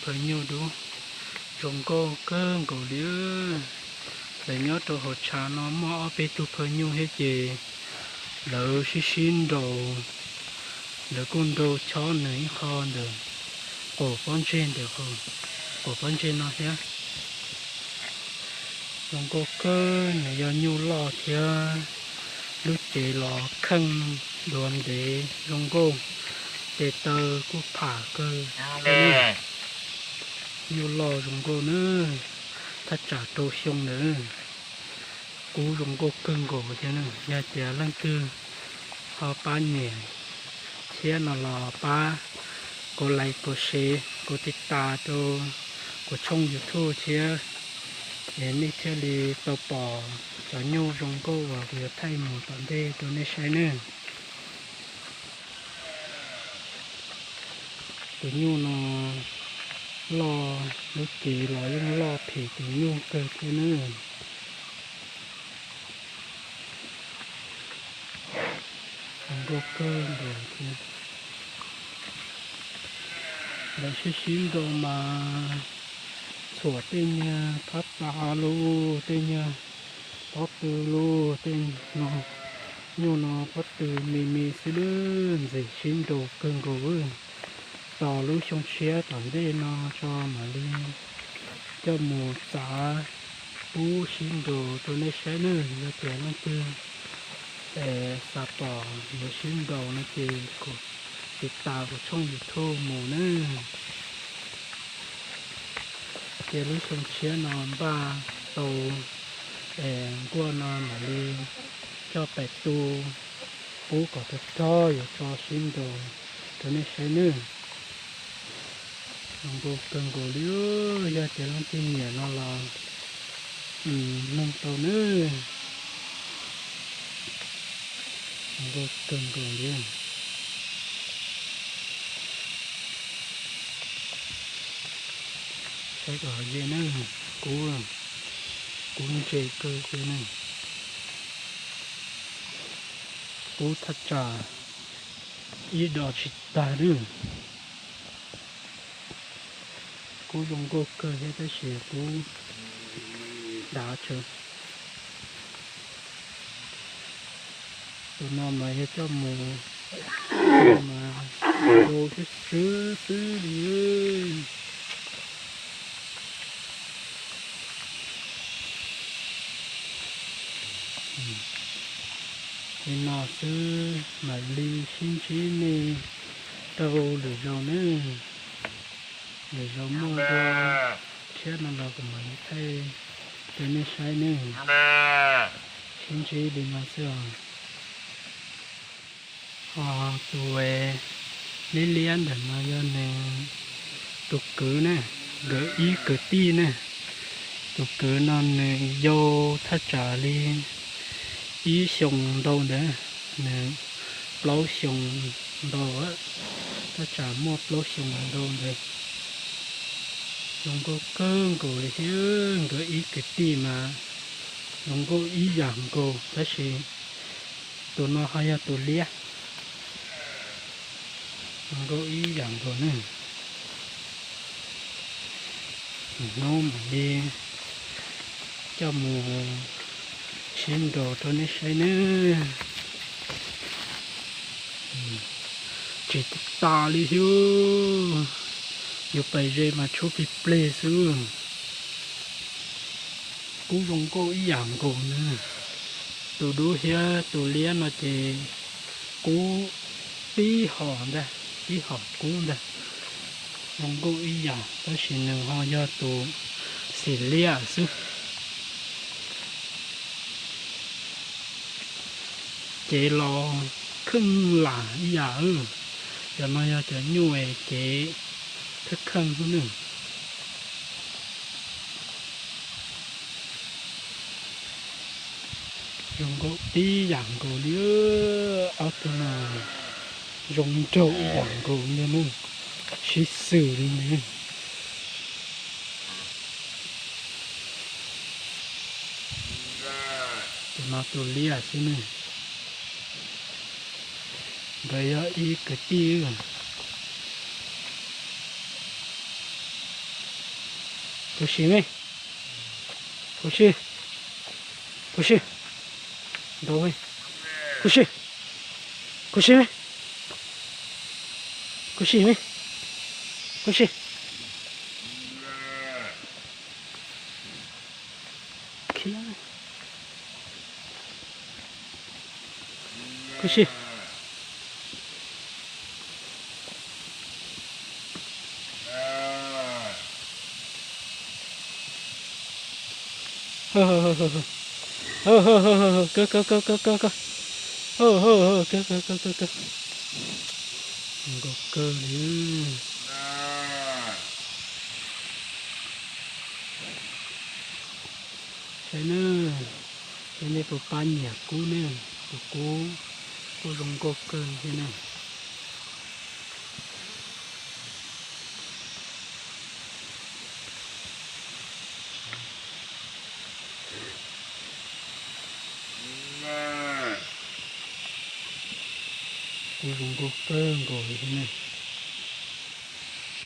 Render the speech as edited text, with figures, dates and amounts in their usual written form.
phải nhiều đủ rồng cô cơn cổ liu để nhớ đồ hột trà nó mò về tụ phải nhiều hết gì lỡ xin đồ lỡ con đồ chó nấy con được cổ con trên được không cổ con trên nó nhé rồng cô cơn này do nhiều lò kia lúc chế lò khăn đoàn để rồng cô để tờ của phá cơ nhiều lò rồng cô nữa thắt trả đồ xong nữa cú rồng cô cưng cổ thế nữa nhà trẻ lăng tư họ ba nhẹ xe nó lò ba cô lại cô xe cô tít ta đồ cô trông YouTube chia đến đi chơi đi tàu bò cho nhau rồng cô và việc thay một toàn đê tôi nên sai nữa tụi nhau nó lo lúc kỳ lo nhưng lo thì tụi nhau cơ thế nữa rồng cô cơ rồi thì để xin đồ mà sủa tên phát ba lô tên phát từ lô tên nó nhiều nó phát từ mì xí đơn gì xin đồ cưng cổ tỏ lúc xong xe tỏ đây nó cho mà đi cho một xã bú xin đồ tôi lấy xe nữa cho tiền nó chưa để sạp bỏ một xin đồ nó chỉ củaติดตาcủaช่องYouTubeหมูnữaเจริญชมเชียนอนบ้าโตกัวนอนมาลีเจ้าเป็ดตูปูก็จะจ้อยจอชิมดูตัวนี้ใช้เนื้อลองดูกันกูเลี้ยวยาเจริญที่เหนียนอนรอนุ่งตัวเนื้อลองดูกันกูเลี้ยcái ở dưới nữa cú chơi cơ dưới nữa cú thật trả ý đỏ chỉ ta nữa cú dùng cô cơ hết cái gì cú đá chơi tụi nó mà hết cho mù mà đồ cái xứ đi nên nó sư mà ly xin chí này đâu để rồi nữa để rồi mua ra chết nó là của mình thay để nên sai nữa xin chí đi mà xưa tụi lấy liên để mà cho nên tụi cứ nè gợi ý cử ti nè tụi cứ nó vô thắt trả lên ý xong đâu nữa nè lâu xong đâu á ta trả một lâu xong đâu đây không có cơn cổ để chứ có ý cái gì mà không có ý giảm cổ ta sẽ tụi nó hay là tụi lia không có ý giảm cổ nữa nó mà đi cho mùa xin đồ cho nó xây nữa chỉ ta đi chứ dù phải dây mà chú bị play chứ cú dùng cô ý giảm cổ nữa tụi đu here tụi liên nó chỉ cú tí họ ra tí họ cú ra dùng cô ý giảm có xin đừng ho do tụi xỉ lia chứ chế lo khưng là giả cho nó cho nhuệ chế thức khưng nữa dùng có tí giảm cổ đứa áo tơ nào dùng trâu giảm cổ nữa xí xử đi nữa nó tụi lia xí nữa bây giờ ý cái tiêu 조심해. 조심. 조심. 너왜? 조심. 조심해. 조심해. 조심. 귀여워. 조심. 허허허허. 허허허허. 끄끄끄끄끄끄. 허허허. 끄끄끄끄끄. 이거 끄. Ini banyak kuno, kuku rongkok ke sini. Kuku rongkok ke sini.